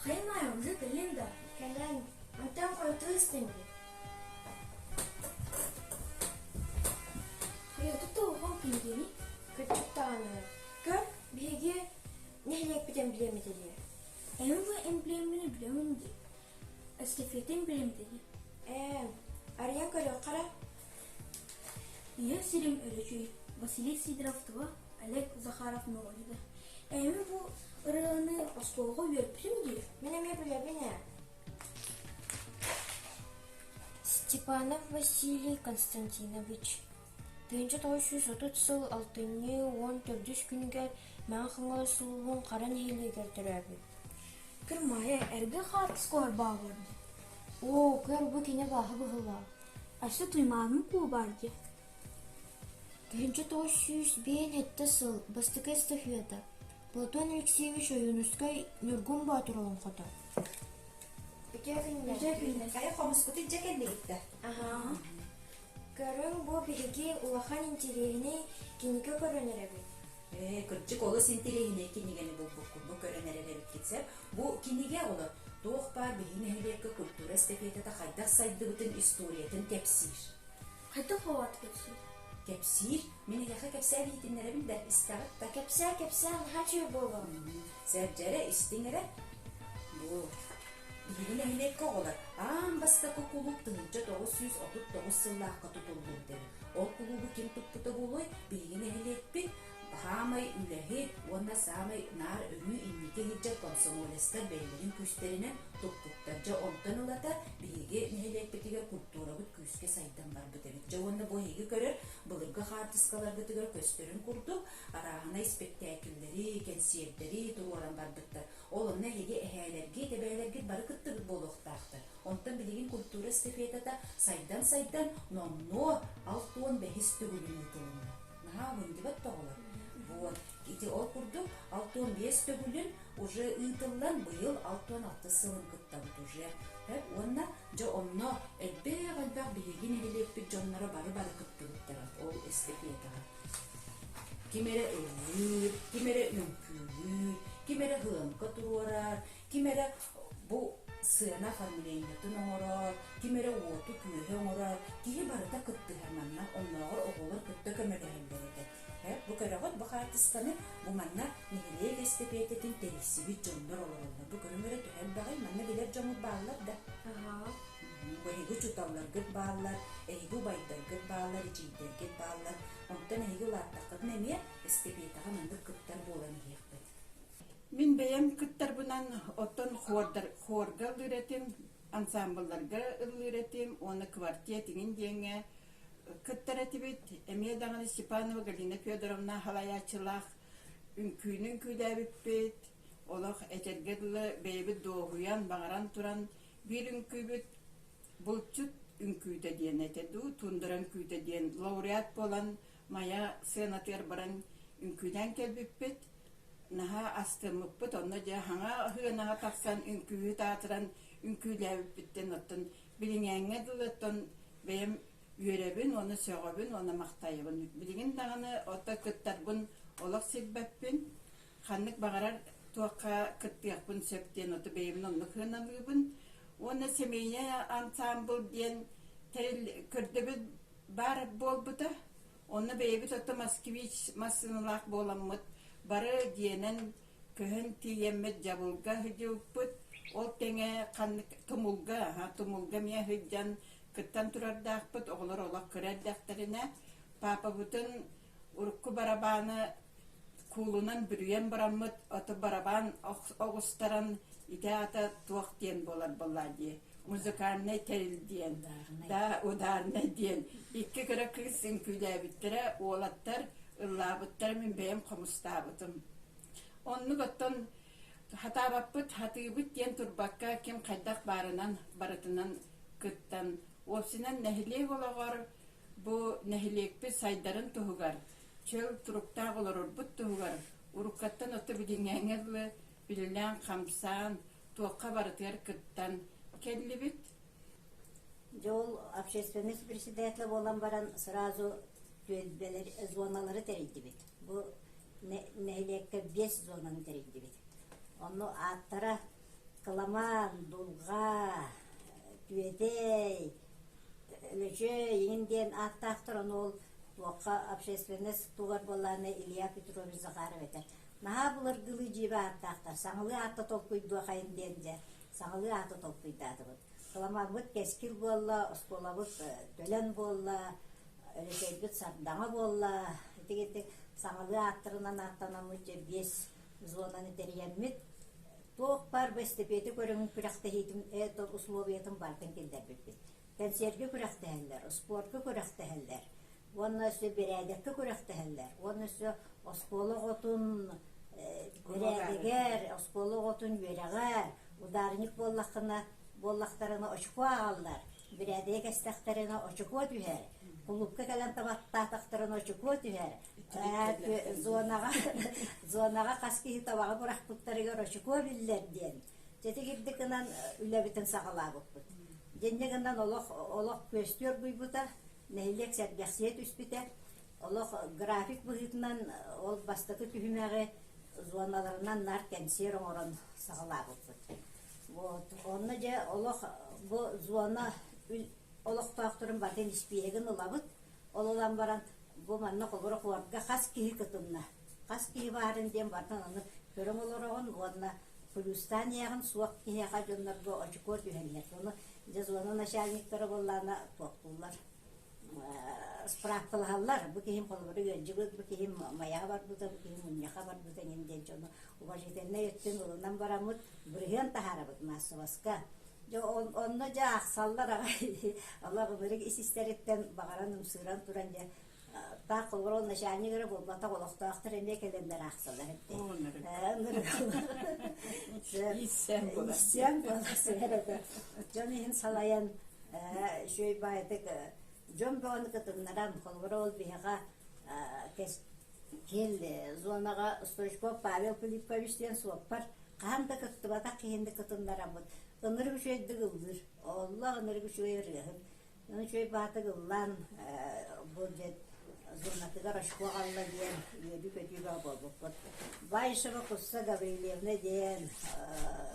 Хайма уже Линда. Кэлэн антан қойтуыстың. Хайоту тоғын пингени. Көттіқтағаны. Көр беге нәхлек бітен білемедері. Әмі эмблемini білемінде. Эстафетін білемедері. Ариян көрі қара. Я сирим өрөчүй. Василий Сидоровтова, Олег Захаров Новолида. Әмі бұл ұрығыны осколға веріп білемде? Менеме білеміне. Степанов Василий Константинович. 1930 сыл 6-10 күнгер мән қыңыр сұлуын қаран хейлегер түрәбі. Кірмайы әргі қатыс қор бағырды. О, көр бұл кене бағы бұғыла. Ашы тұймағын қу барды. 1905 сыл бастықы эстафета. Платон Алексеевич Оюнускай Нюргун Батуровын қота. Бүкәкінлер. Кая қомыз күті жекенде кетті. Көрін бұл бігі ұлақан интерегіне кенеге көрінер әбі. Күрчік олы сентерегіне кенегені бұл көрінерелер кетсеп, бұл кенеге олы тоқ бар бігін әйлекі культура эстафетата қайдақ сайды бұтын историятын кәпсир. Қайда қуат кәпсир? Кәпсир? Мен яқа кәпсәр етінлері білді, істағытта. Кәпсәр, хачы болған. Сәрджәрі істіңірі бұл. Бігін әйлекі олар. Бастақы құлуп тұнынча 939 сыллаққа тұтылды деді. Ол құлубы кем тұппыты болой, бігін әйлекпі Хамай үләхи, онна самай нар өрі иннеке хиджат комсомолестар бәйлерін күстерінен тұппуқтаржа онтан ұлата бігі нәйлекпетіге культура бұд күске сайдан бар бұд әбет. Жа онна бойығы көрір, бұлырғы хартыскаларды түгер көстерін құрды, арағына спектакілдері, концерттері тұруаран бар бұдтар. Ол онна хеге әхәлерге, тәбәлерге бары күтті болуқтақты. Онтан білеген культура эстафетата сайдан номно 6-15 түгілін ұтылына. Наға өңді бәт тоғылар. Вот. Ити ол курду 6-5 төгүлүн уже ыйтылдан быйыл 6-6 сылын кыттабыт уже. Онна жа онно элбег бигин элеппи жоннора бары кыттыбыттара ол эстафетага. Кимере ылы, кимере үңкүлү, кимере хыымка туурар, кимере бу сына оформлениятын оңорор, кимере оту күйе оңорор, кие барыта кытты херманна онногор оголор кытты көмөгөлөрдө. Бу көрөгөт бу хартысканы бу манна нехилег эстафететин терисиби жоннор олоролла. Бу көрөмөрө төһөл багай манна билер жомут баалар да. Бу эги чуталлар гыт баалар, эги байдар гыт баалар, ичидер гыт баалар. Онтан эги латтакыт неме эстафетага манды кыттар болан киекпет. Мен бәйем кыттар бунан оттон хорга үретим, ансамбльларга үретим, оны квартетинин деңе кыттар этибит, эмие даганы Степанова Галина Федоровна халаячылах үңкүйнүн күйләбиппит, олох этергерлы бейбит доғуян бағаран туран бир үңкүйбит булчут үңкүйді диен этеду, тундыран күйді диен лауреат болан мая сенатер баран үңкүйден келбиппит, наха астырмыппыт, онна жа хаңа хыанаға тақсан үңкүйі таатыран үңкүйләбиппиттен оттон билиңәңе дылыттон бейем Үйеребін, оны сөғабін, оны мақтайыбын. Білген дағаны ота күттарбын олық селбәппін. Қанлық бағарар туаққа күттіяқпын сөптен оты бейімін оны қыналығыбын. Оны семейне ансамбл ден күрдібі бар болбыды. Оны бейбіт оты Москвич масынылақ боламыд. Бары денен көхін тиеммет жабылға хүдеуіппіт. Ол тәңе қанлық тұмылға мия хүдjан Кыттан турардақпыт, оғылар олақ көрәрдәқтеріне, папа бұтын ұрыққы барабаны кулунан бүрген барамыд, оты барабан оғыстаран ите ата туақ ден болар болады. Музыкарны тәріл ден, да ударны ден. Икки көрі күйсін күйләбіттірі, олаттар, ұллабыттар мен бәйім қомыстабытым. Онны бұттын хатабаппыт, хатығыбыт ден турбаққа кем қайдақ барынан, барытынан кыттан. Осынан нәхилек олағар, бұ нәхилекпі сайдарын тұғығар. Чөл тұруқтақ олар ұрбыт тұғығар. Ұрыққаттан оты біліңәңерлі, білілән қамсан, туаққа барытығар кыттан. Келі бит? Жол общественность председателі болан баран сразу зоналары тәрейді бит. Бұ нәхилекке 5 зонаны тәрейді бит. Оны аттара каламан, дулга, түйетей, өлөчө, еңінден аттақтырын ол туаққа общественность туғар боланы Илья Петрович Захаров етер. Наға бұлар гылы жебе аттақтар, саңылы атты толпойду қайынден же, саңылы атты толпойду аты бұд. Калама бұд кескил болла, оскола бұд төлен болла, өлөчөй бұд сардаңа болла, етек саңылы аттырынан аттанамы же 5 зонаны терьенмит. Тоқ бар бәстепеті көріңін күрәқті хейтім, әтіл условиятым бартын келдер бітпет. Консервге күрәқті әлдер, спортқа күрәқті әлдер. Онна өсі берәдекке күрәқті әлдер. Онна өсі осколы ғотын берәдегер, осколы ғотын берәғер, ударник боллақтарына очқуа алдар. Берәдег әстәқтарына очқуа түхер. Құлыпқа кәлін табаттақтарына очқуа түхер. Зонаға қасқи табаға бұрақ бұттарығыр очқуа білдер ден. Жеті кірдікінен үләбітін сағала бұппыт. Деннегінен олық көстер бұйбыта, нәйлек сәргәқсиет үспітер. Олық график бұғытынан ол бастықы түхімәғі зоналарынан нар кәнсер оңырын сағала бұппыт. Онны же олық бұл зона олық тақтырын бартен іспиегін ұлабыт. Ол олан баран бұл манны қолғыры қуарга қас кейі күтімна. Қас кейі барын ден бартан оны көрім олырығын онына Плюстан яғын суақ кейеға жонларға очықор түйенлер. Оны жезуаны начальниктары болларына тоқтулар. Справкалығалар. Бұл кейім қолыбыры өнжігіт, бұл кейім маяға бар бұда, бұл кейім ұнняға бар бұда. Енден жоны уважительне өттен ұлынан барамыд бүрген тахары бұд масы басқа. Онны жа ақсаллар ағай. Аллах өмірік ісістереттен бағаран ұмсыран тұран жа. Та қолғыр ол начальнигері болбата қолықтақтыр әне келендер ақсалар әтті. Иссен боласы әреді. Жон ең салайын жөй байдық. Жон бағаны күтімнаран қолғыр ол бейға кел зонаға Стойчков Павел Филипповичтен суаппар. Қанды күтті бата кейінді күтімнаран бұд. Үнір күшейді ғылдыр. Олла үнір күшей рығын. Үні жөй баты ғыллан бұл жет. Зонатыгар ашқуағалла ден, үйеді көтіға болбық. Байшығы құсса Гаврилевна ден,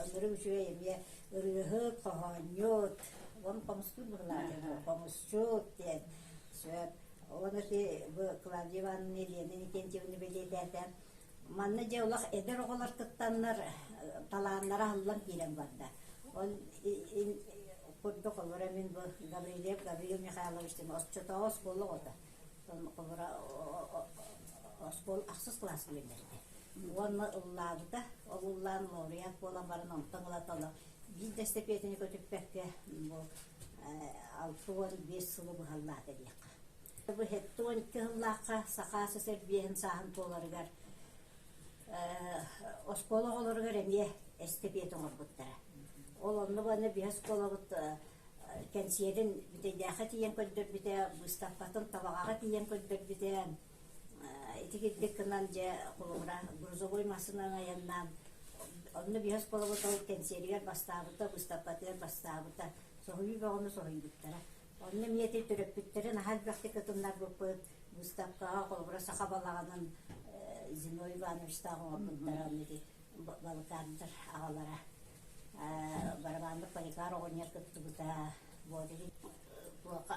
өмірі үшіге еме ұрығы қоғанет, оны қомыстыр бұғылады, қомыстчут ден. Оны Клавдия Ивановна Елена Никентьевна белейдерден. Манны же олақ әдер оғалар күттанлар талағанлары алылан келен барды. Ол құрды қолыра мен Гаврил Михайловичтен осчетауыз қолы ода. Оскол ақсыз классы белерді. Оны ұллады, ол ұллан лауреат болан барын ұмтың ұлаталы. Бид дәстепетіне көтіппәкке 6-5 сылы бұғаллады дейіқ. Бұл хетті 12 ұллаққа сақасы сәрбейін сағын толарығар. Осколы оларығар әме әстепетін ғырбыттары. Ол оны баны бейс қолы бұтты. Кәнсерін бітейдәқі тиен көддір біте, бұстаппатын табағаға тиен көддір біте, етігеддік кынан же қолымыра грузовой масынан аяннан. Оны бейс қолы бұтал кәнсерігер бастабыта, бұстаппатығер бастабыта, соғый бағыны соғый бүттірі. Оны метей түріп бүттерін ахал бәқті күтімлер бұппыт, бұстапқаға қолымыра сақа балағанын Зиной Ивановичтағын бұттары балықардыр ағалара. Барабандық парикар оғынер күтті бұта.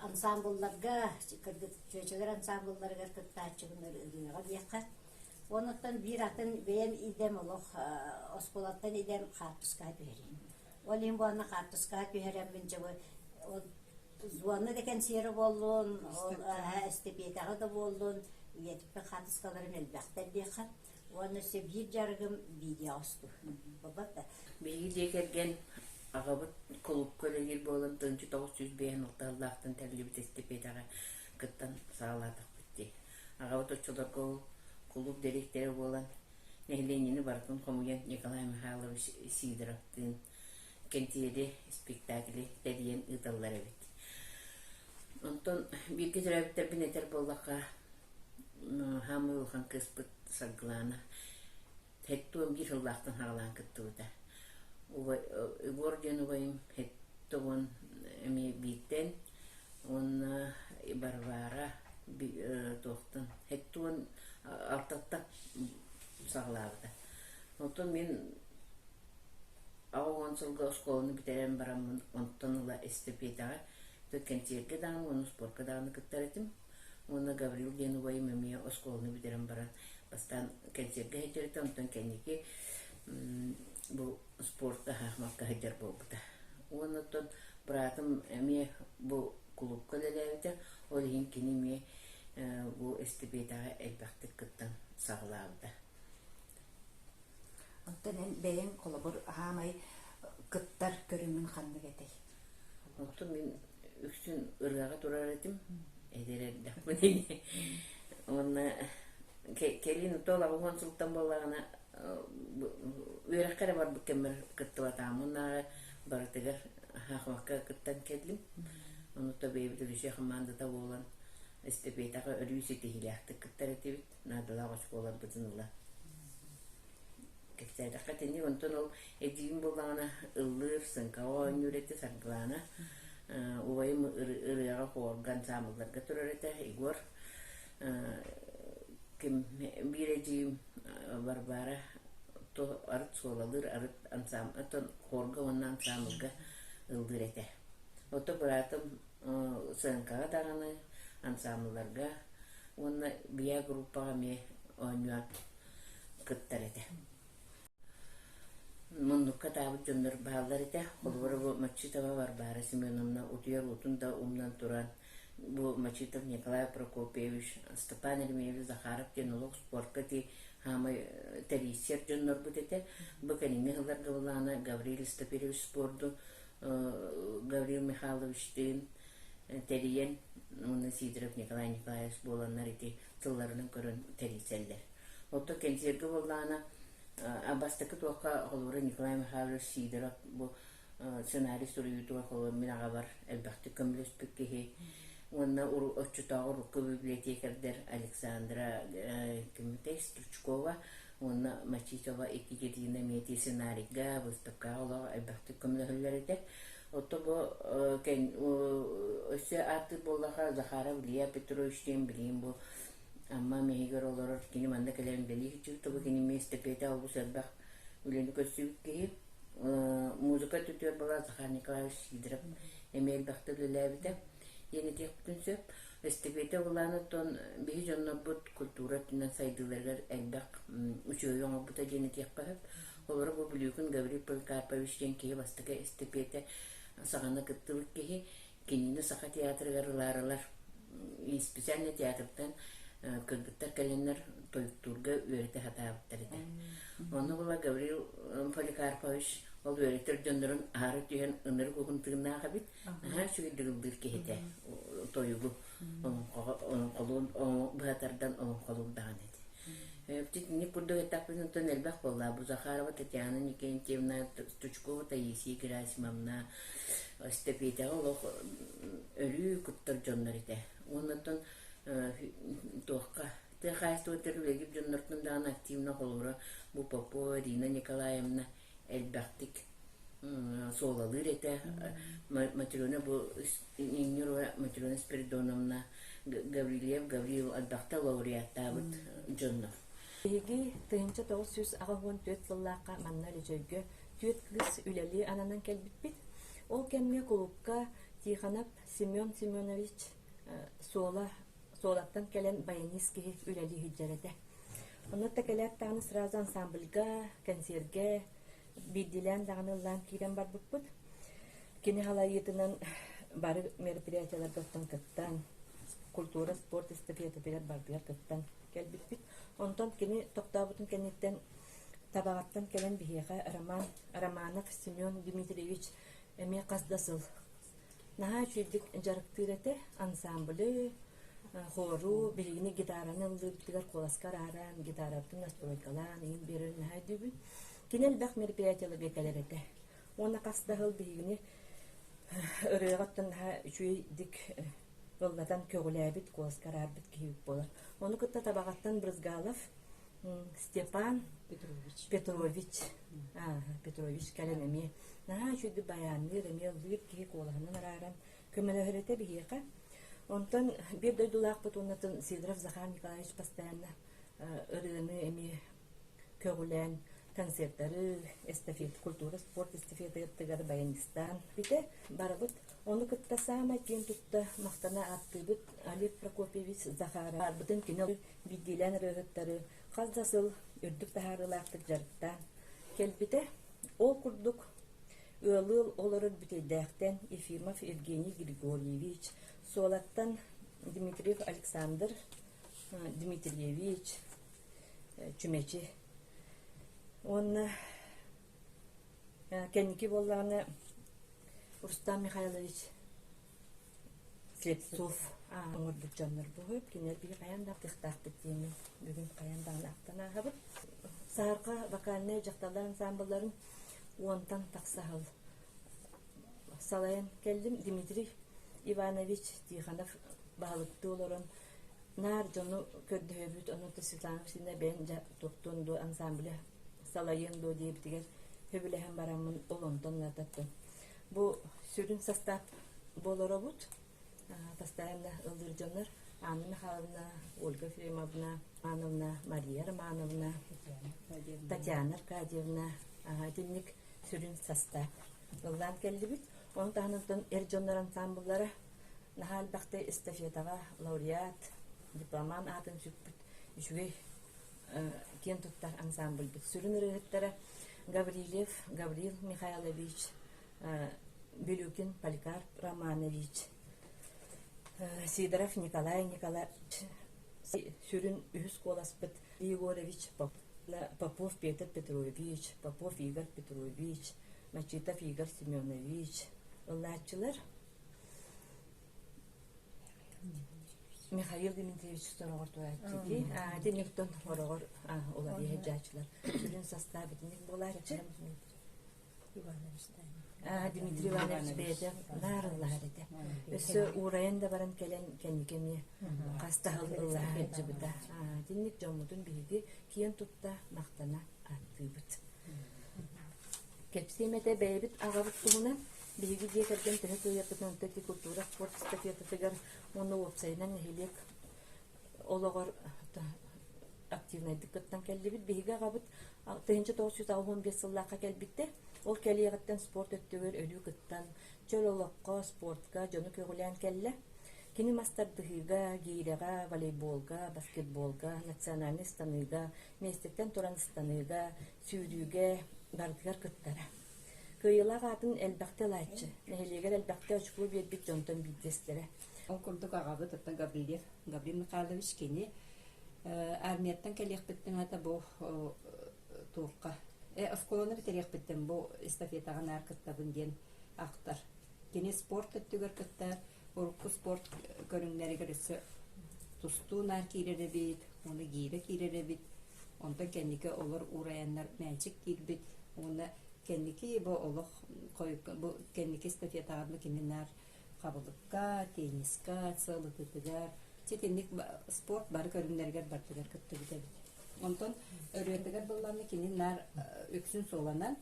Ансамблларға, чөчігер ансамблларға күтті ачығыныр ұйыға бияққа. Онықтан бір атын бейім идем олық осколаттан идем қартысқа түйерейін. Ол ең бұғаны қартысқа түйерем бінші бұл. Зуанны декен сері болуын, әстепетағы да болуын, етіппен қартысқаларын әлбәқтер бияққа. Оны сөй бір жарығым бейде ауысты. Бейде керген ағабыт құлып көлегер болып 1900 бейін ұқталдақтың тәрлібіт әстепетаға күттан сағаладық бітті. Ағабыт ұтшыларға құлып деректері болан нәйленені бартын қомыген Николай Михайлович Сидоровтың кентиеде спектаклі тәрген ұталар әбет. Онтон бір кетір әбіттер бінетер болаққа хамы ұлған кыспыт сағылана Хеттуым бір жылдақтың хағалан күтті ұта. Горден ұвайым хеттуын әме биттен, оны барвара тоқтын. Хеттуын артаттақ сағылағыда. Онтон мен Ағуан сылғы осколыны бітерен барамын, онтан ұла эстепетаға. Төткенсерге дағын, оны спортқа дағыны кыттар етім. Оны Гаврил Денубай мәмия осколыны бітерен баран. Бастан кенсерге хетереті, онтан кенеке бұл спортта хақмаққа хетер болбыта. Оны тон бұратым әме бұл клубқа ләләуді, ол ең кенеме бұл эстепетаға әлбәқтік кыттан сағылауды. Онтан эн бэйэн колобур аамай кыттар көрүмүн ханнык этей. Онтан мен үксін ыргаға турар етім, әдерер дақпын. Оны келін ұтол ағуан сұлтан болағына үйраққары бар бүккемір кытты батамын. Оннаға барытығар хақмаққа кыттан келдім. Оны да бейбіт үліше қымандыда болан эстепетаға өрүйсі тегіліяқты кыттар етебет. Надыла қошық олар бұзынылар. Кексайдаққа тенде, онтан ол әдейін болағына ұллыр, сынқа оғын үреті сарғылана. Уайым ырыға қорған самылдарға тұрар еті. Игор бір әдейін барбара арыт солалыр, арыт ансамыл, қорға оннан ансамылға ұлдыр еті. Оты бұратым сынқаға дағаны ансамыларға, онна бия группаға ме оңуан кыттар еті. Мұндыққа табыт жондар бағалар еті. Қолбары бұл Мачитова бар бары Семеновна ұтыяр ұтында ұмнан тұран. Бұл Мачитов Николай Прокопьевич, Степан Ильмеевич Захаров тенолог спортқа те хамай тәрейсер жондар бұд еті. Бұл кәніңе ғылар ғылана Гаврил Стаперевич спорду, Гаврил Михайлович тен тәрейен, оны Сидоров Николай Николаевич боланлар еті тылларының көрін тәрейселдер. Оты кәнсергі болана Абастакы туаққа қолыры Николай Михайлович Сидоров бұл сценарий сұрыютуға қолыр мен аға бар әлбәқті көмілеспік кеге. Онна отчутағы рұққы библиотекердер Александра Стручкова, онна Мачитова Екатерина Мети сценарийға выставқа қолығы әлбәқті көмілеғілер етер. Отто бұл өсі аты болаға Захаров Лия Петровичтен білейін бұл Amma mehigor olor kini manda kalian beli kecil tu begini mes tepeta abu serbak ulen kosib ke muzika tutur bala Захар Николаевич Сидоров emel baktı lelebide yeni tekpünsüp estepeta olana ton bir jonno but kultura tinan saydılarlar elbak uçuyor bu da yeni tekpahıp olur bu büyükün Gavril Polikarpovичтен ke bastıka estepeta sağana kıttılık ke kinini saha tiyatrlarlar spesialne tiyatrdan Kırgıtlar kalenler toyukturga öğreti hatavıtlar edi. Onu bula Gavril Polikarpovich ol öğretir döndürün ağrı tüyen ınır kokuntığına kabit her şeyi dırıldır kehete toyugu onun kolun bu hatardan onun kolun dağın edi. Öptik kurdu etapının ton elbak bolla bu Zakharova Tatyana Nikentьевна Стручкова Таисия Герасимовна Степета ol ölü kuttar jonlar edi. Ondan Тоққа. Те хайсты өтірілегіп жонныртындағын активна қолуыра бұл Попова Рина Николаевна әлбәқтік солалыр еті. Матрена бұл Матрена Спиридоновна Гаврил әлбәқті лауреатта бұд жонныр. Егі 1994 жыллаққа маннар жөйгі түйет кыз үләлі ананан кәлбітпет. Ол кәмге клубқа Тиханов Семен Семенович Солаттан кәлен баянистский үләлі хүджәрәді. Онытта кәләт тағыны сразу ансамбльға, концертге, биддилән дағынылан кейден бар бұппыд. Кені халайытынан бары мероприятиялар көттен кыттан, культура, спорт, эстафета бардылар кыттан кәлбітпіт. Онтан кені тоқтабытын кәнеттен табағаттан кәлен бігеға Романов Семен Дмитриевич әме қасдасыл. Наға чүйдік жарықтыреті ансамблі, хору, білігіне гитараны ұлдыр қоласкар аран, гитарабтың настройкалан, ең берін наға дүйбін. Кенел бәқ мероприятиялы бекалер еті. Оны қасдағыл білігіне ұрығаттан наға чүйдік ұллатан көгіләбіт, қоласкар арбіт кейіп болар. Оны күтті табағаттан Брызгалов, Степан Петрович кәлемеме. Наға чүйді баянны, ремел бұйып кейіп қолағынан араран көмелі өрете бігеға. Онтан bir дойдулақ бұт онатын Сидоров Захар Николаевич постоянно ырыны әме көгілән концерттары, эстафет, культура, спорт эстафетыгар Баянистан. Бите барабыт, оны кытта сама кен тутта мақтана аттыбыт Олег Прокопьевич Захара. Барбытын кино биддилен рöhöттары, қаздасыл үрдік тахарылақтық жарықтан. Келбите, ол курдук ылыл олорыр бүтейдәқтен Ефимов Евгений Григорьевич, Солаттан Дмитриев Александр Дмитриевич, Чумечи. Он кенники болланы Рустам Михайлович Слепцов. Оңыр бұтжанлар бұғып, кенер бір қаяндақ тықтақ біттеймін. Бүгін қаяндағын ақтана қабыт. Сарқа вокальный жақталар ансамбларын онтан тақсағыл. Салайын келдім Дмитрий Иванович Тиханов бағылықты оларын нар жону көрді өбіт, оны Светланов сіне бән тоқтонду ансамблі салайын до дейбітігер өбіліген барамын олонтон нататтын. Бұл сүрін состав болары бұд, постоянно ылдыр жонлар Анна Михайловна, Ольга Филимовна, Ановна, Мария Романовна, Татьяна Аркадьевна, денник сүрін состав. Олдан келді біт, оның тағынықтан әржонлар ансамблары нахал бақты эстафетаға лауреат, дипломан атын сүкпіт үшугей кен тұттар ансамбль біт. Сүрін рыгыттары Гаврил Михайлович, Белюкин Поликарп Романович, Сидоров Николай Николаевич, сүрін үхіс коласпыт Егорович, Попов Петр Петрович, Попов Игорь Петрович, Мачитов Игорь Семенович, Лачылар Михаил Дмитриевич Сторогор туайчики, денектон хорогор олар ехеджачылар. Сүрін составы денек боларчы. Дмитрий Иванович бейді нарылар еді. Өсі урайында баран келен кәнекеме қастағыл ыллар еджі бұда. Денек жомудын бейді кейін тұтта мақтана атты бұд. Кепсемеде бейбіт ағабыт тұғынан биги декерден тәһәт уятып тәти культура спорт стафетатыгар моны опсайнан хилек ологор активный диккаттан келдибит биги габыт 1995 елларга келбитте ол келиягаттан спорт өттөгөр өлүү кыттан чөлолокко спортка жону көгүлән келле кини мастардыгыга гирега волейболга баскетболга национальный станыга местектен туран станыга сүйрүүгө бардыгар кыттара Кыйылар атын элбәкте лайчы. Нәһилегер элбәкте очкуу бербит жонтон биддестере. Он курдук агабы таттан Гаврил Михайлович кени армияттан келек биттен ата бу турка. Осколаны битерек биттен бу эстафетаган аркыттабын ден актар. Кени спорт өттүгөр кыттар, урукку спорт көрүңнәре көрөсө тусту нар кирере бит, оны гире кирере бит. Онда кеннике олар ураяннар мәчик кирбит. Оны кенники бу олох койук бу кенники эстафетаганы кининар кабылыкка, тенниска, сылытыгар, четенник спорт бар көрүннәргә бартыгар кыттыгы. Онтон өрөтөгөр булларны кининар өксүн соланан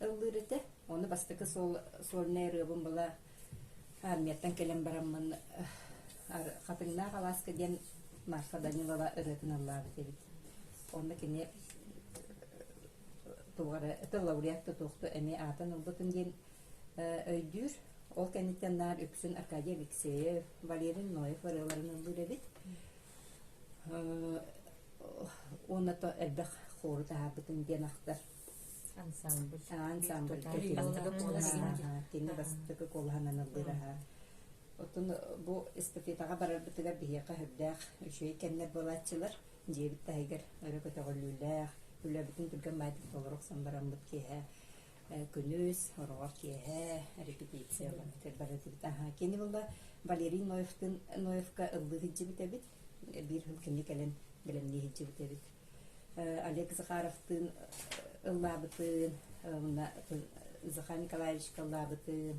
ылдырыты, оны бастыкы солнай рыбын була армияттан келен барамын катыңна каласка ден Марфа Данилова өрөтүн аллар дебит. Онда кине это лауреатты тоқты әме атын ұлбытын ден өйдүр. Ол кәнеттеннар өксін Аркадий Алексеев, Валерий Ноев варыларын ұлбыр әбет. Оны то әлбәқ қоры тағабытын ден ақтар. Ансамбль. Ансамбль. Кені бастығы қолғанан ұлбыр аға. Отын бұл эстафетаға барар бұтыға бейеқа хөбдәқ үшөй кәннер болатчылар. Жебіт тәйгер өрі көтіғылуләқ. Үлі бүтін түрген мәйтік толырық санбаран бұт кеге күніз, орғар кеге, репетиция барады біт. Кені бұлда Валерий Ноевка ұлды хиджі біт әбіт, бір хыл кені кәлін білімне хиджі біт әбіт. Олег Захаровтың ұлла бұтын, Захар Николаевич ұлла бұтын,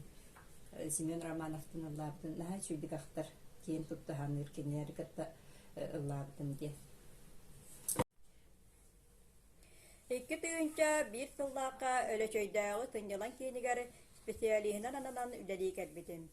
Семен Романовтың ұлла бұтын, наға чүйдік ақтар кейін тұтты ханыр кенері кәтті ұлла бұтын де. Икки тыгынча бир тыллааққа өлөчөйдәғы тынжылан кейнигер специалиһинан ананан үлелии кэлбитим.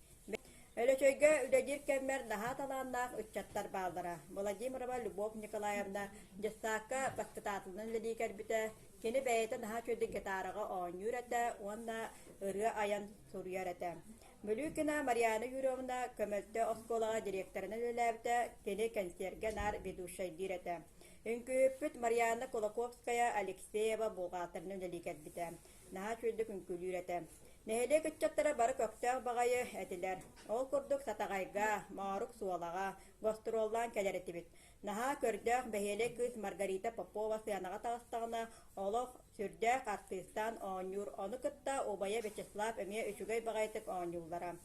Өлөчөйгө үледир кеммер наха талааннаах үтчаттар баалара. Владимирова Любовь Николаевна жастаакка баскытаатылын ледикербите кини бэйэте наха чөйдү гитарага ооньюрете, уонна ырыа аян суруярете. Мүлүүкина Марьяна Юрьевна көмөлтө осколага директорына лөләбите кини консерге нар ведущайдирете. Үңкүүппүт Марьяна Кулаковская Алексеева булгаатырын ледикербите. Наха чөйдү күнкүлүүрете. Нехеле кытчаттара бары көктөг багайы этилер. Ол курдук сатагайга, маарук суалага, гостроллан келеретибит. Наха көрдөг бехеле кыз Маргарита Попова сыянага тагыстагына олох сүрдөг артистан оонюр, оны кытта Обая Вячеслав эме үчүгөй багайтык оонюллара.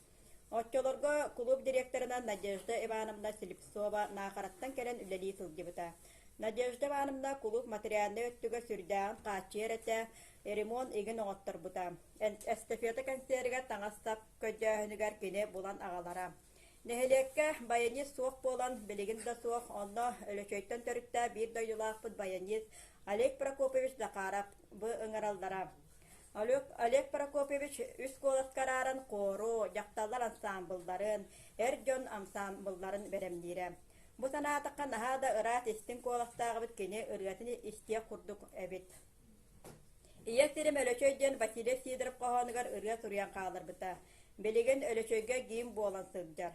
Отчолорго клуб директорынан Надежда Ивановна Слепцова нахараттан келен үлели сылдыбыта. Надежда Ивановна клуб материалны өттүгө сүрдөгөн каачиерете, ремонт иген оғаттар бұта. Эстафета концерге таңастап көддәхінігер кене болан ағалара. Нехелекке баяниз суық болан, білігін да суық, онно өлөчөйттен төрікті бір дойдулақ бұд баяниз Олег Прокопович Захаров бұ ыңыралдара. Олег Прокопович үс коласкарарын қору, жақталар ансамблдарын, әрджон ансамблдарын беремдері. Бұ санатыққа нахада ырат істің коластағы бұд кене ырғатыны істе құрдық әбет. Иестерим өлөчөйден Василий Сидоров қоғаныгар ырға сурян қалыр бұта. Белеген өлөчөйге гейм болан сылдар.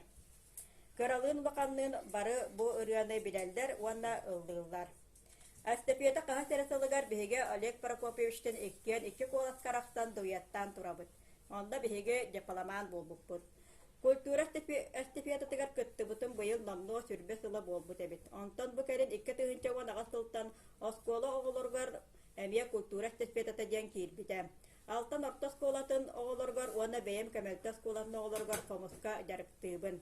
Көралын бақанның бары бұ ырғаны білелдер, уанна ылдылдар. Әстепеті қаға сәресілігар беге Олег Прокоповичтен еккен 2 колас қарақтан дуяттан тұрабыд. Онда беге депаламан болбук бұд. Культура әстепетітігар көтті бұтын бұйыл намно сүрбе сылы болбуд әбет. Онтан бұ кәрін 2 тығынча онаға сылтан осколы оғылырғар әмия культура әстепетіті ден кейірбіті. Алтын орта сколатын оғылырғар, оны бәйім көмелті сколатын оғылырғар комуска жарықтыбын.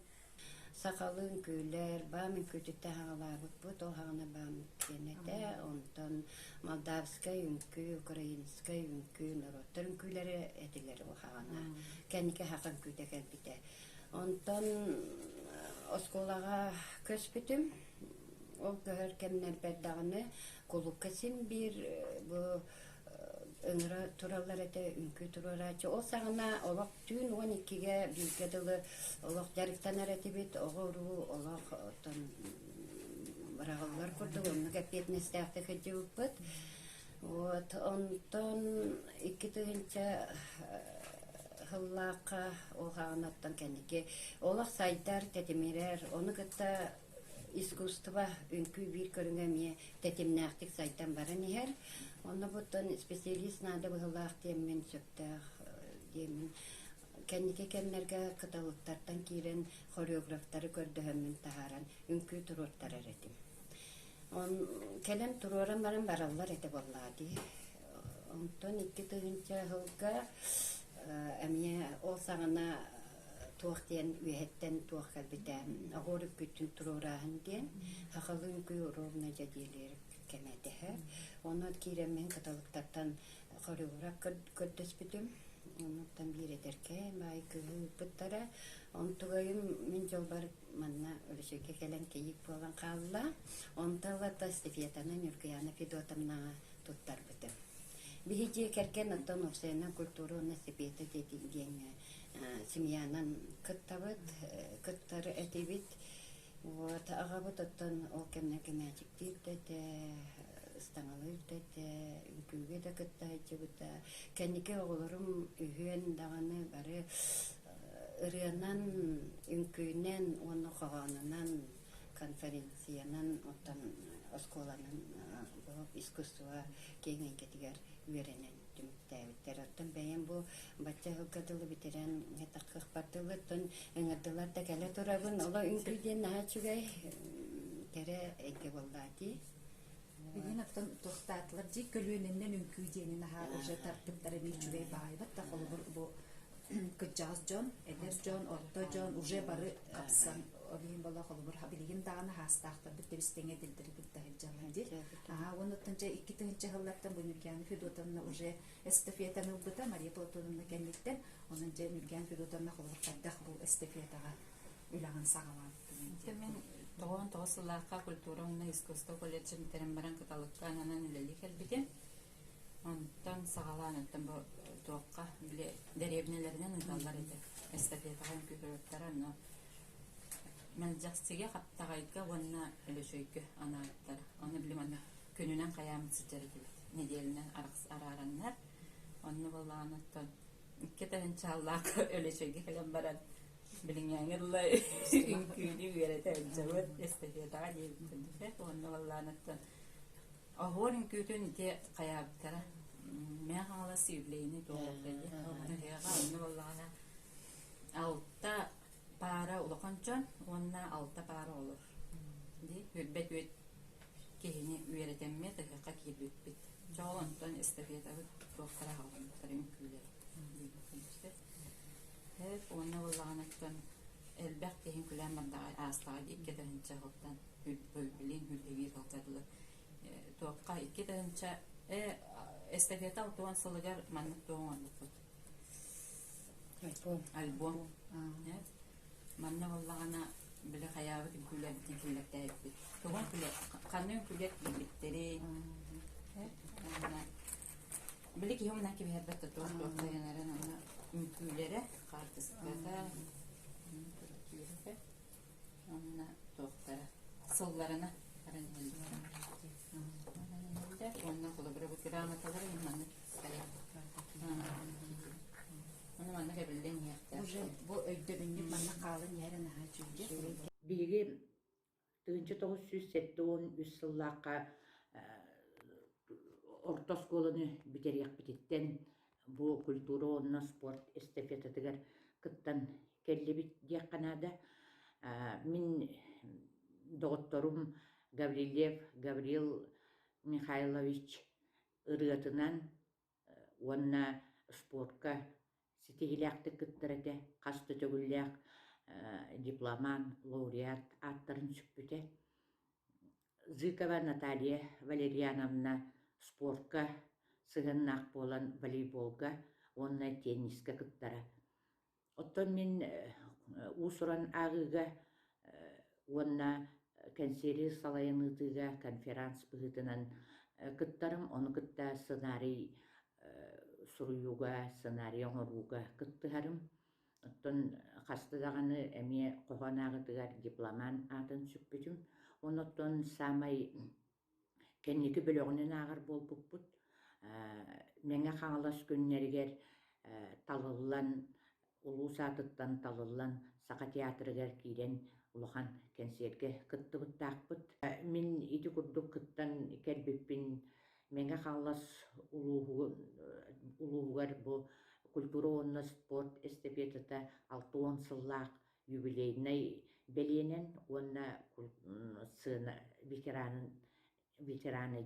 Сақалын көйлер, бамын көтітті хағалабыт бұд, ол хағына бамын кенеті, онтан Молдавскай үнкі, Украинскай үнкі, Народтар үнкілері әтілері ол хағына. Кәнеке хақын көйті кәлбіті. Онтан осколаға көз бітім, ол көхір кәмнер бәрдағыны, колуп кәсім бір бұл ыңыра туралар әті үнкі турарачы. Ол сағына олақ түн 12-ге бүйгеділі олақ жарықтанар әті бет, оғыру олақ барағылар күрді, оны кәпетінесті ақты көді өппіт. Онтан 2 түгінші хыллаққа олғағынаттан кәнеке. Олақ сайдар тәтемерер, оны күтті искусство үнкі бір көріңе ме тәтемнәқтік сайдан барын ехер. Оны бұттан специалист нады бұғылақ деймін сөптәқ деймін. Кәнеке кәнлерге қыталықтардан кейрен хореографтары көрдіғімін тағаран үнкі тұрорттар әретім. Кәлем тұрорын барын баралар әті болады. Онтан 2 түгінші ғылға әмие ол сағына туақ дейін үйеттен туақ кәлбітен ағорып күттін тұрорағын дейін хақылы үнкі ровна жадиелер кәмәдігі. Оны кейремен каталықтардан хореограф көрдөс бітім. Онықтан бір едеркен, бай күгі бұттара. Онтығайым мен жол барып манна өлішеге кәлен кейік болған қалыла. Онтығылата стефиятанын үргіяны Федотамнаға тұттар бітім. Бейде кәркен оттан орсайынан культуру насипеті дедеген семьянан кыттабыт, кыттары әтебет. Ағабыт оттан ол кәмнәге мәжіктер дәді, ыстаңалы дәді, үнкіге де кытта әтебіті. Кәнеке оғылырым үйен дағаны бары ұрыянан, үнкүйінен, оны қоғанынан, конференциянан, оттан осколанан болып искусства кеңен кетігер үйеренен. Оттан бәйін бұл бача ғылғадылы бітерен ғетаққық бартылыттын өңірділар да кәлі тұрабын. Ола үнкүйден наға чүгай кәрі әйке болады. Бүгін аттан тоқтатылар дей көлуінінен үнкүйдені наға ұжы тарттықтары бей чүгай байбат та қолы бұл күджаз жон, әдер жон, орта жон, ұжы бары қапсан Обиин бала холбур хабилигин дагана хастахтар биттебистеңе дилдири биттахил жаланди. Оны тынча 2 тынча хыллаттан бу Нурган Федотовна уже эстафетаны убыта Мария Платоновна кенниттен, онун же Нурган Федотовна холбур каддах бу эстафетага уйлаган сагалан. Мен тоғын тоғысылаққа культураңна искусство колледжін терен баран каталыққа ананан үлелі келбеде. Онтан сағалан өттен бұл тоққа біле деревнелерінен ұйталар еді. Эстафетаға үмкүтөрөттара, но мен жақсыге қаптағайға онна өлөшөйкі анағыттар. Оны білім аны күнінен қаямын сүттері келеді. Неделінен арараннар. Оны болағын оттон. Икке тәхінші Аллақы өлөшөйге келен баран. Білің яңырлы үмкүлі үйереді өджауыт эстафетаға дейін күндісе. Оны болағын оттон. Оғыр үмкүтін де қаябыттара. Мен қаңала сүйіблейіні тоғылдайды. Оны болағына алтта пара улақанчан, онна алта пара olur. Hürbet öt kehini üyeretenme tıkaka kirlüt bit. Çoğundan estafiyata doktora alın, tarım külleri. Hep ona olağanaktan elbek kehin külen bandağı asla deyip kedahinca halktan hülbilin hülbevir halkadılı. Toqqa iki dahinca estafiyata altıvan salıgar manlık doğum anlık. Album. Manna vallagana bile hayabı küller bitin küller tayıp bit. Toğun küller, kanun küller bitleri. Bile ki homdan ki bir herbette toğun dayanaren ana külleri kartısıklarda. Ona toğutlara, sollarına karan elbette. Ondan kula bıra bu kiramataları imanlı sayar. Onu manna kebilden yaktar. Bu öydürünün bana kalın yerine hacıcı. Biri 1973 yıllarca orta skolunu bitiriyek bititten bu kulturu onna sport estafetatigar kıttan kelli bit diye kanada min doktorum Gavril Mikhailovich ırıatınan onna sportka sitihilakты kıttırete kastı tөгүлләк дипломан, лауреат аттарын сүппүте. Зыкова Наталья Валерьяновна спортка сыгыннак болан волейболга, онна тенниска кыттара. Оттон мен усуран агыга онна консери салайыныдыга конферанс быгытынан кыттарым, оны кытта сценарий суруюга, сценарий оңоруга кыттыгарым. Оттон хастыдағаны әме қоғанағыдығар дипломан атын сүппүтім. Оноттон самай кеннекі бөлігінен ағыр бол бұппыт. Менге қаңылас күннергер талылан, улу сатыттан талылан сақа театрыгар кейден улахан кенсерге кытты бұттақпыт. Мен иді күрдік кыттан кәрбеппін менге қаңылас улуғығар бұл культура онна спорт эстафетата 6 сыллақ юбилейной беленен онна сына ветераны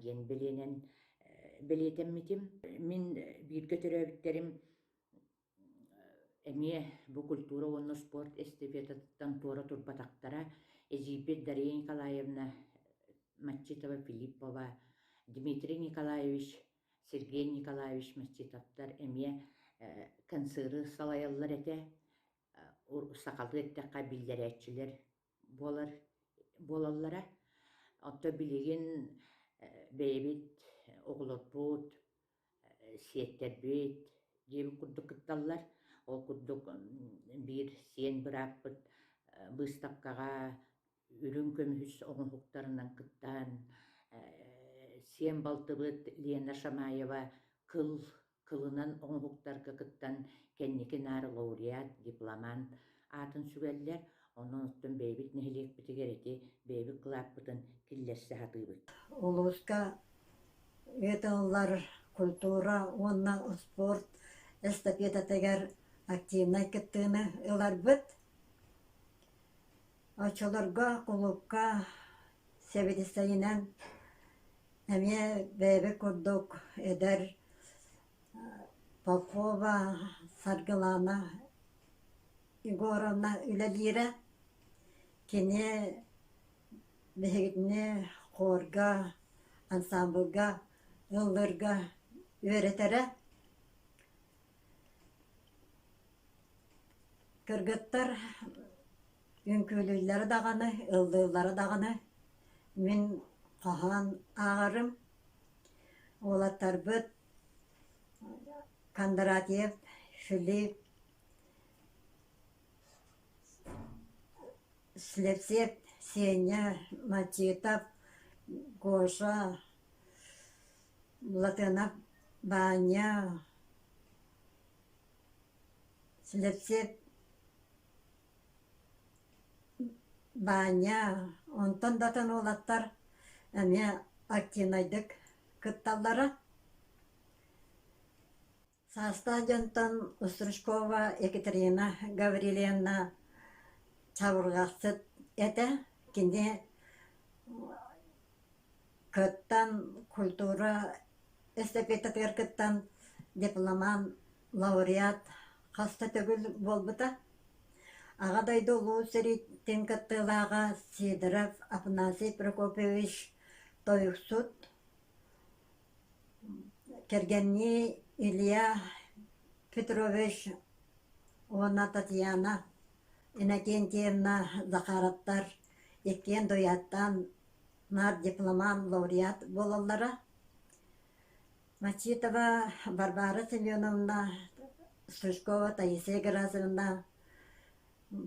ген беленен белетеммитим. Мен бирге төрөбүттерим эме бу культура онна спорт эстафетатан тора турбатактара Эзибет Дарья Николаевна Мачитова Филиппова, Дмитрий Николаевич, Сергей Николаевич Мачитовтар эме концеры салайаллар эте сакалды эттекка билдеречилер болаллара. Отто билеген бейбит, оғлотбут, сиеттербит, жеби курдук кытталлар. Ол курдук бир сен бираппыт быстапкага үрүн көмүс оңуктарынан кыттан сен балтыбыт Лена Шамаева кылынан оңуктарга кыттан кенники нары лауреат, дипломан атын сүгеллер. Онон оттон бейбит нехилек битигерети бейбит кылаппытын киллерсе хатыбыт. Улуска эталар культура, онна спорт, эстафета тегер активный кеттыны ылар бит. Очолорга, кулукка, себедисайынан әме бейбі күрдік эдер Попова, Саргылана, Егоровна үләдері кене бігітіне хорга, ансамблга, ыллырга өретері. Кыргыттар үңкөлілері дағаны, ыллылары дағаны мен қаған ағарым. Олаттар бұд Кондратьев, Филипп, Слепцев, Сеня, Мачитов, Гоша, Латынов, Баня, Слепцев, Баня, онтон датын олаттар, әме активнайдык кытталлары. Саста жонтон Устрышкова Екатерина Гаврилевна чабыргаксыт эте, кинде кыттан культура эстафетатыр кыттан дипломан лауреат хаста төгүл болбута. Агадайды улуу сериттен кыттылага Сидоров Афанасий Прокопьевич Тоюксут, Кергенни Илья Петрович, Она Татьяна Иннокентьевна Захараттар, Еккен дояттан нар дипломан лауреат болаллара. Мачитова Барбара Семеновна, Сушкова Таисия Геразовна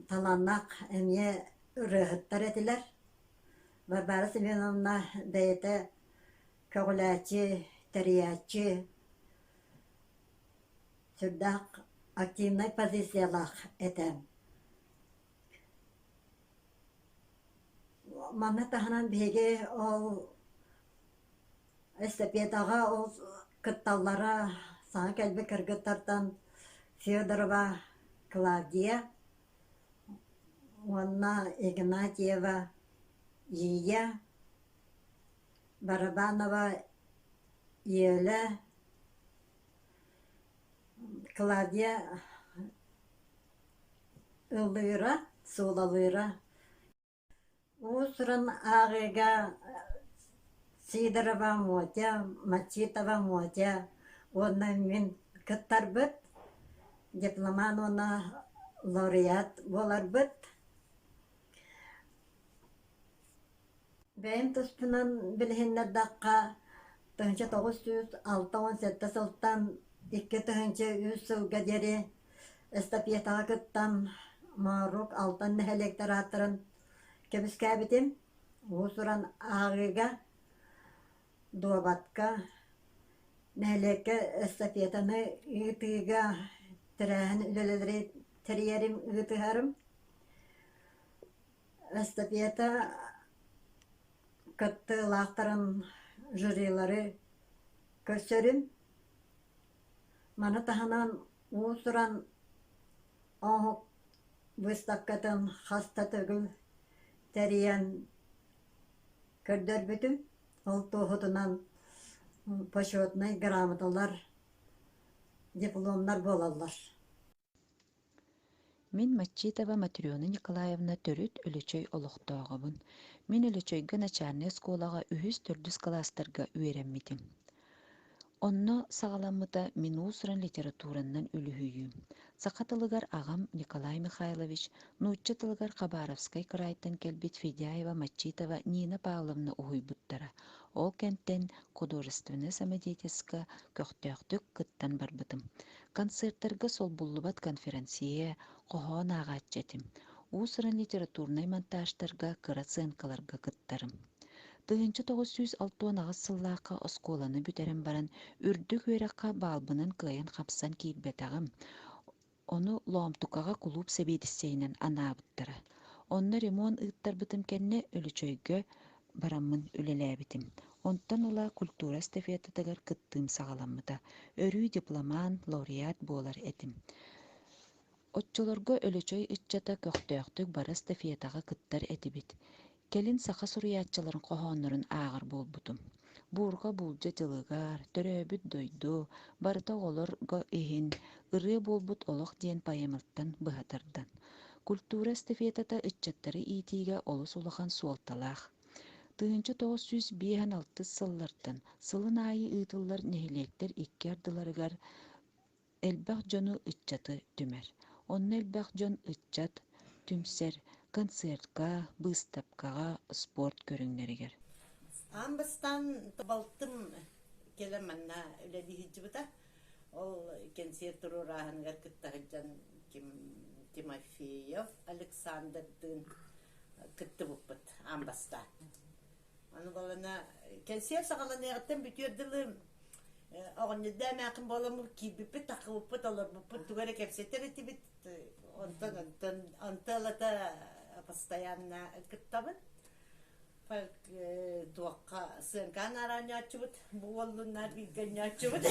таланнак эмне рыгыттар этилер. Барбара Семеновна бейте көгүләчи, териячи, сүрдак активный позициялах этем. Мана таханан беге ол эстепедага ол кытталлара саңа кәлбе кыргыттартан Федорова Клавдия, Анна Игнатьева Ия, Барабанова Еле, Клавдия Ылыра, Сулалыра. Усран Агыга Сидорова Мотя, Мачитова Мотя, онна мен кыттар быт, дипломан она лауреат болар быт. Бәйім тұспынан білгеннер даққа 1967 сылттан 2003 сылға дері эстафетаға кыттан марук алтын нәхелектер аттырын кебіс кәбітім. Усуран ағыға дуабатка нәхелекке эстафетаны ұйтыға тірәхін үлелері тірерім ұйтығарым. Эстафета кытты лақтырын жырылары көсөрім. Маны таханан усуран оңық выставкатын хаста төгіл тәриян көрдөр бүтім. Ол тоғытынан почетный грамоталар, дипломдар болалар. Мен Мачитова Матрёна Николаевна төрүт өлөчөй олохтоогобун. Мен өлөчөйгө начальный сколага үһүс төрдүс класстарга үйренмитим. Онно сагаламмыта мен усуран литературанан үлүһүйүм. Сакатылыгар агам Николай Михайлович, нууччатылыгар Хабаровскай крайтан келбит Федяева, Мачитова, Нина Павловна уһуйбуттара. Ол кенттен художественно-самодеятельска көктөктүк кыттан барбытым. Концерттарга сол буллубат конференция, кохон агаччатым. Усуран литературнай монтажтарга, кыраценкаларга кыттарым. 1906 сыллааққа осколаны бүтерен баран үрдүк өраққа балбынан кыйын қапсан киирбетағым. Оны лоомтукаға кулуп себедіссейнен анабыттара. Онны ремон ыттар бытым кенне өлүчөйгө бараммын үлеләбитим. Онтан ола культура эстафетатыгар кыттым сагаламмыта. Өрүү дипломан, лауреат болар этим. Отчолорго өлөчөй ытчата көктөктүк бара эстафетага кыттар этибит. Келин саха суруяччыларын кохоннорун аагыр болбутум. Буурга булжа жылыгар, төрөбүт дойду, барыта олорго ихин, ырыы болбут олох диэн пайымылттан быһатардан. Культура эстафетата ытчаттары иитиге олус улахан суолталаах. 1956 сыллартан сылын айы ыытыллар нехилектер икки ардыларыгар элбэх жону ытчаты түмер. Онна элбэх жон ытчат түмсер концертка, выставкага, спорт көрүңнеригер. Амбыстан балтым келеманна үледи хиджибыта. Ол кенсер турурахынгар кыттахыджан Тимофеев Александрдын кытты буппут амбаста. Аны балана кенсер сагалан ягыттан бүтүрдүлүм оғыннеда мәқін боламы кибіпі тақыбыппы олар бұппы түгәрі кәпсеттер етібіт онталата постоянно кыттабын туаққа сыңқан араны ачыбыт бұғалынар билген ачыбыт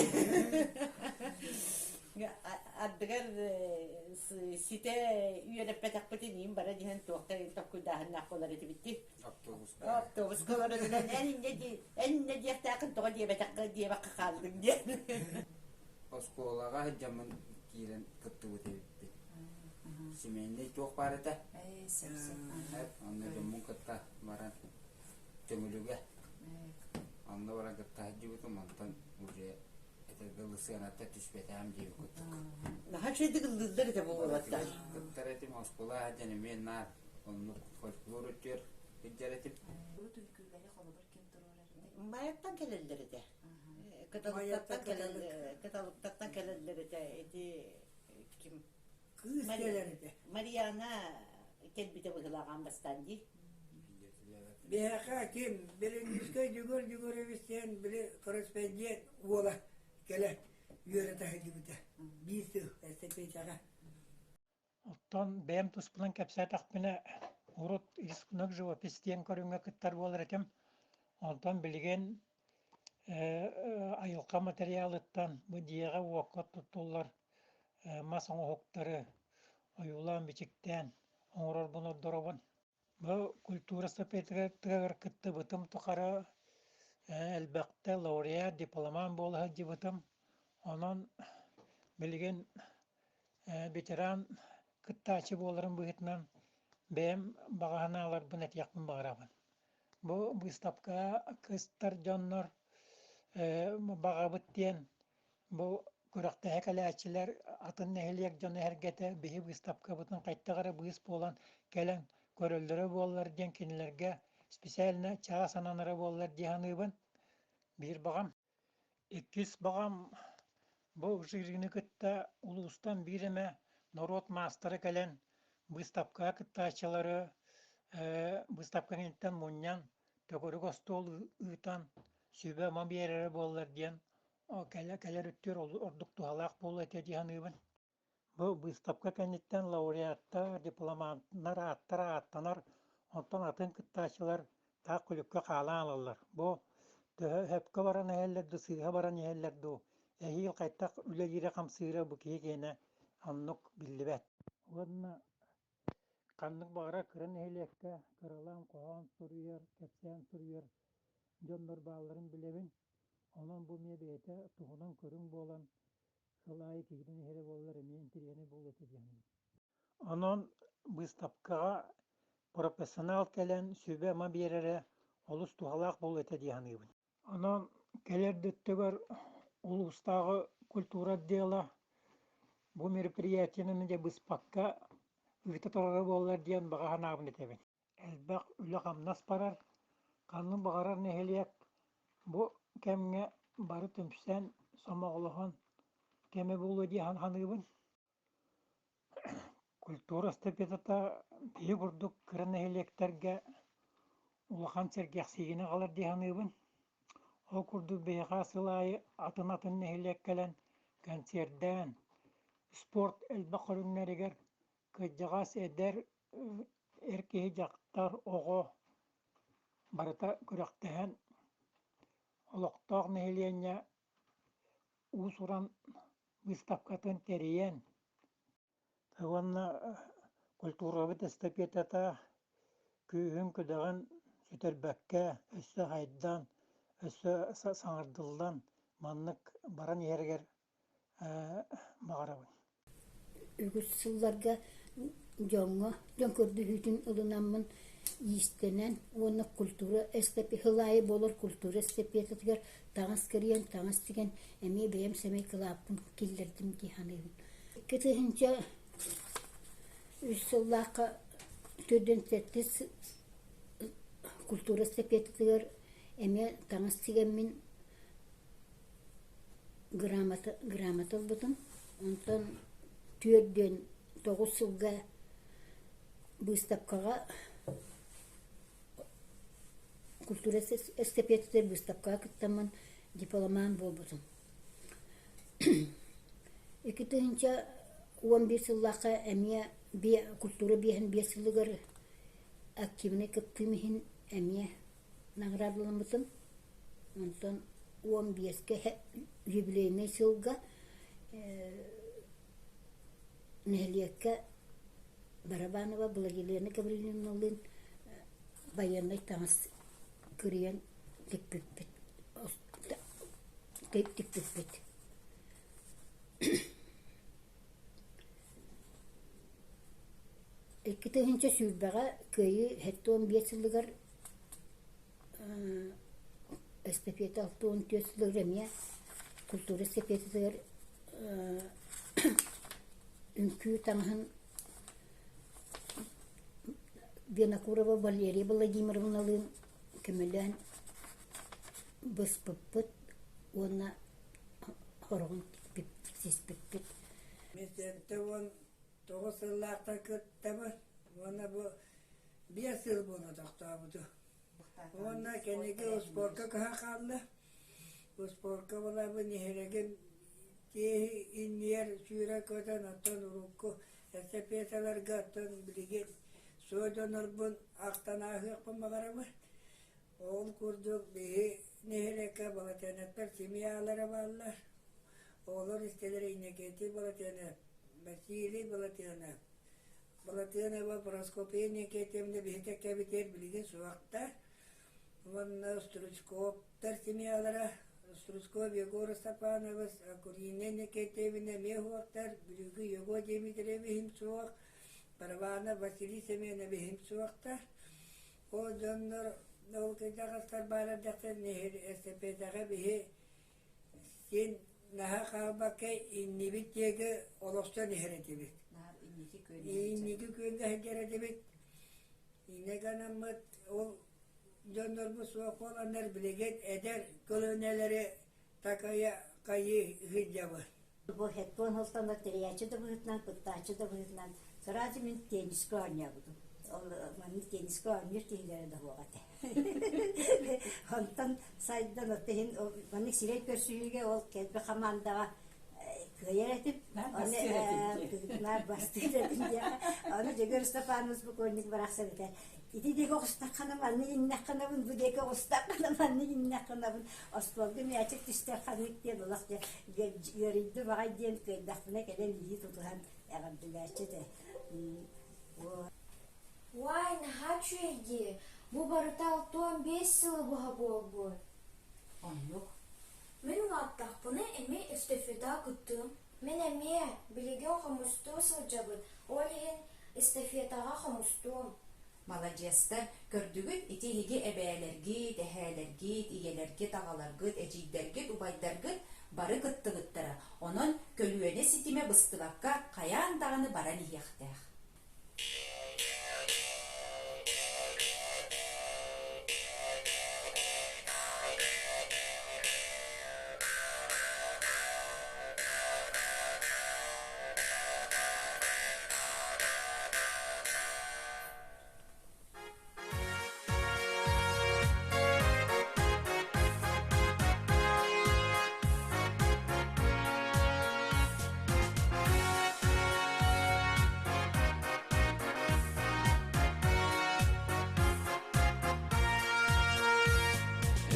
ардығар сите үйеріп бәтақпытын ең бара дейін туаққа таққыдағын аққолар етібітті автобус колары дилен энне диэхтаакын тога диэбэтакка диэбакка каалдың диэн осколага жаман киирен кыттыбыт эбиппит семейный туох бар эте анна жоммун кытта баран төмүлүгө анна баран кытта жибит мантан уже это гылысыанатта түспетам дип кыттык наха чөйдү гылдыздар эте болуатта кыттар этим оскола жана мен нар онну фольклор өтөр Hücceretip. Mayaktan kelelleri de. Katalıktan kelelleri de. Kim? Kız kelleri de. Mariana kelbide bıhılağın bastandı. Beyaka kim? Birincisi cügür evisteyen biri korespondent ola. Kele yöre tahidibide. Birisi estepeytağa. Оттон бэм туспулан кепсэ тахпина урут испунак живописьтен көрүнгө кыттар болар этем. Онтон билген айылка материалыттан бу диэга уоккот туттулар масон хоктары оюлан бичиктен оңрор буну доробун. Бу культура стапетер кытты бытым тукара элбекте лауреат дипломан болha жибытым. Онон билген ветеран кыттачы боларын бұғытынан бәм бағаналар бұнет яқын бағарабын. Бұл выставка кыстар жоннор баға бұттен бұл көріқті әкәләчілер атын нәхелек жоны әргеті бейі выставка бұтын қайттағары бұйыс болан кәлін көрілдері болар ден кенілерге специально чаға сананыры болар дияныйбын бір бағам. 200 бағам бұл жиргіні кытта улустан биреме народ мастары кәлен выставка кыттачылары выставка кенеттен муннян төгөрүк остол ыытан сүбе мабиерері болар диен кәлер үттер ордук тухалақ бол эте дианыйбын. Бұл выставка кенеттен лауреаттар, дипломанттар, аттанар, онтон атын кыттачылар та күлікке қала алалар. Бұл хөпкө баран әһеллерді, сыйға баран әһеллерді. Әйіл қайттақ үлелері қамсыйра бұл кейгені аннук биллибет. Уанна каннык багара кырын элекке кырылам коон сурuyar, кепсен сурuyar. Жоннор бааларын билебин. Онон бу мебете туһунан көрүң болан сылай кигдин хере боллар мен тирени болот эден. Онон выставкага профессионал келен сүбе мабиерере олус тухалак болот эден. Онон келердеттегер улустагы культура дела bu merperiyetenin de bıspakka ıhtatorları bollar diyen bağan abone tebin. Elbaq ülaqam nas parar, kanlı bağarar neheliyek, bu kemge barı tümsen somağılıhan keme bulu diyen hanıbın. Kultura stepetata biyi burduk kırın neheliyekterge ulaqan sergeksiyine kalır diyen hanıbın. O kurdu beyqa sılayı atın neheliyek gelen kanserden, sport elbaqarunnereger kıcağas eder erkeği jaqtar oğo barata kürektehen oloqtaq neheliyenye usuran выставкатын teriyen tavanna kulturabı estepetata köyün küdağın sütelbekke össü haydan össü sağırdıldan manlık baran yerger mağarabın. Ügüsüllarga jon kördühütün ılınamın istenen onu kultura estepi hılayı bolur kultura estepi ettiler tağız kiriyen tağız tigen emi beyem semey kılaptım killerdim dihanıyım. Kıtıhınca üsüllaka töden settis kultura estepi ettiler emi tağız tigen min грамотал бутун. Онтон түрден 9 сылга выставкага культура эстепетер выставкага кыттаман дипломан болбутун. 11 сыллака эмия би культура биһин 5 сылыгар активный кыптымыхин эмия наградыламытын. Онтон 15-ке юбилейный сылга Нелиекке Барабанова Благилена Гавриловналын баянный таңыз көрген текпеппет. Текпеппет. Эккетехинче сүйбаға көйі хетті 15 сылығар эстафета 6-14 сылығар әмия культура эстафеталар үнкі таңын Венакурова Валерия Владимировналын көмелен бұспыппыт, оны хорғын сеспеппет. Месенті он 9 сыллақта күттімі, оны бұл 5 сыл бұны тақтабыды. Оны кенеге ұспорқа қаға қалды. Ұспорқа бұла бұл нехереген кейі иннер сүйре көтен аттан ұрыққы әсепеталарға аттан білеген сөйден ұрбын ақтан ақық бұмағара бұл. Ол күрдік бейі нехереке балатенеттер семиялары балылар. Олар істелер инекеті балатенет. Василий Балатена. Балатенова Проскопия некетемде бихтекке битер билген суақта. Ванна Стручковтар семьялара, Стручков Егор Степановас, Акурине некетевине мехуақтар, Брюгі Его Дмитриеве химсуақ, Парвана Василий Семенове химсуақта. О доннор нолкедағастар барадақтар нехер эстепедаға бихе сен наха қалбаке иннибиттегі олостан нехеретебет. Инниги көнді хеджеретебет. Инеганаммат ол доннорбу суақоланар білеген әдер көлөнелері такая кайы хиджабы. Бұл хетпон холстандар терячы да бұғытнан, пыттачы да бұғытнан. Сразу мен тениске ойнабыдым. Мен тениске ойныр кейлері да оғады. Онтан сайдан өттеген, оның сирет көрсүйіге ол кәдбі қамандаға көйер етіп, оны бастыретім де. Оны жегер ұстапанымыз бұл көрінік барақса бітер. Итидегі ұстаққанам, анны еннаққанамын, бүдегі ұстаққанам, анны еннаққанамын. Осполды мәчік түстер қанық ден, олақ де өрейді бағай ден көйдақпына кәден ейі тұтыған әғабділәші де. Вай, нахачу еді. Бұл барыта 15 сылы бұға бол. Анлық. Мен аттақ бұны әме эстафета күттім. Мен әме білеген қамысту сылжабын. Олеген эстафетаға қамыстуым. Малajestар көрдүгүт итиһиги эбээлерги, тэһээлерги, ийелерги, тагаларгыт, эжийдергит, убайдаргыт бары кыттыгыттара. Онон көлүөнө ситиме быстыбакка каяан даганы баран ийяхтаах.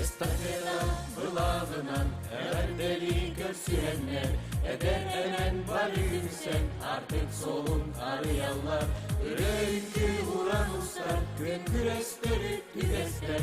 Estafeta bulağınan erdeli görsüyenler eder hemen varayım sen artık solun arayanlar Ürenkü uğran ustar gün güreşleri pidesler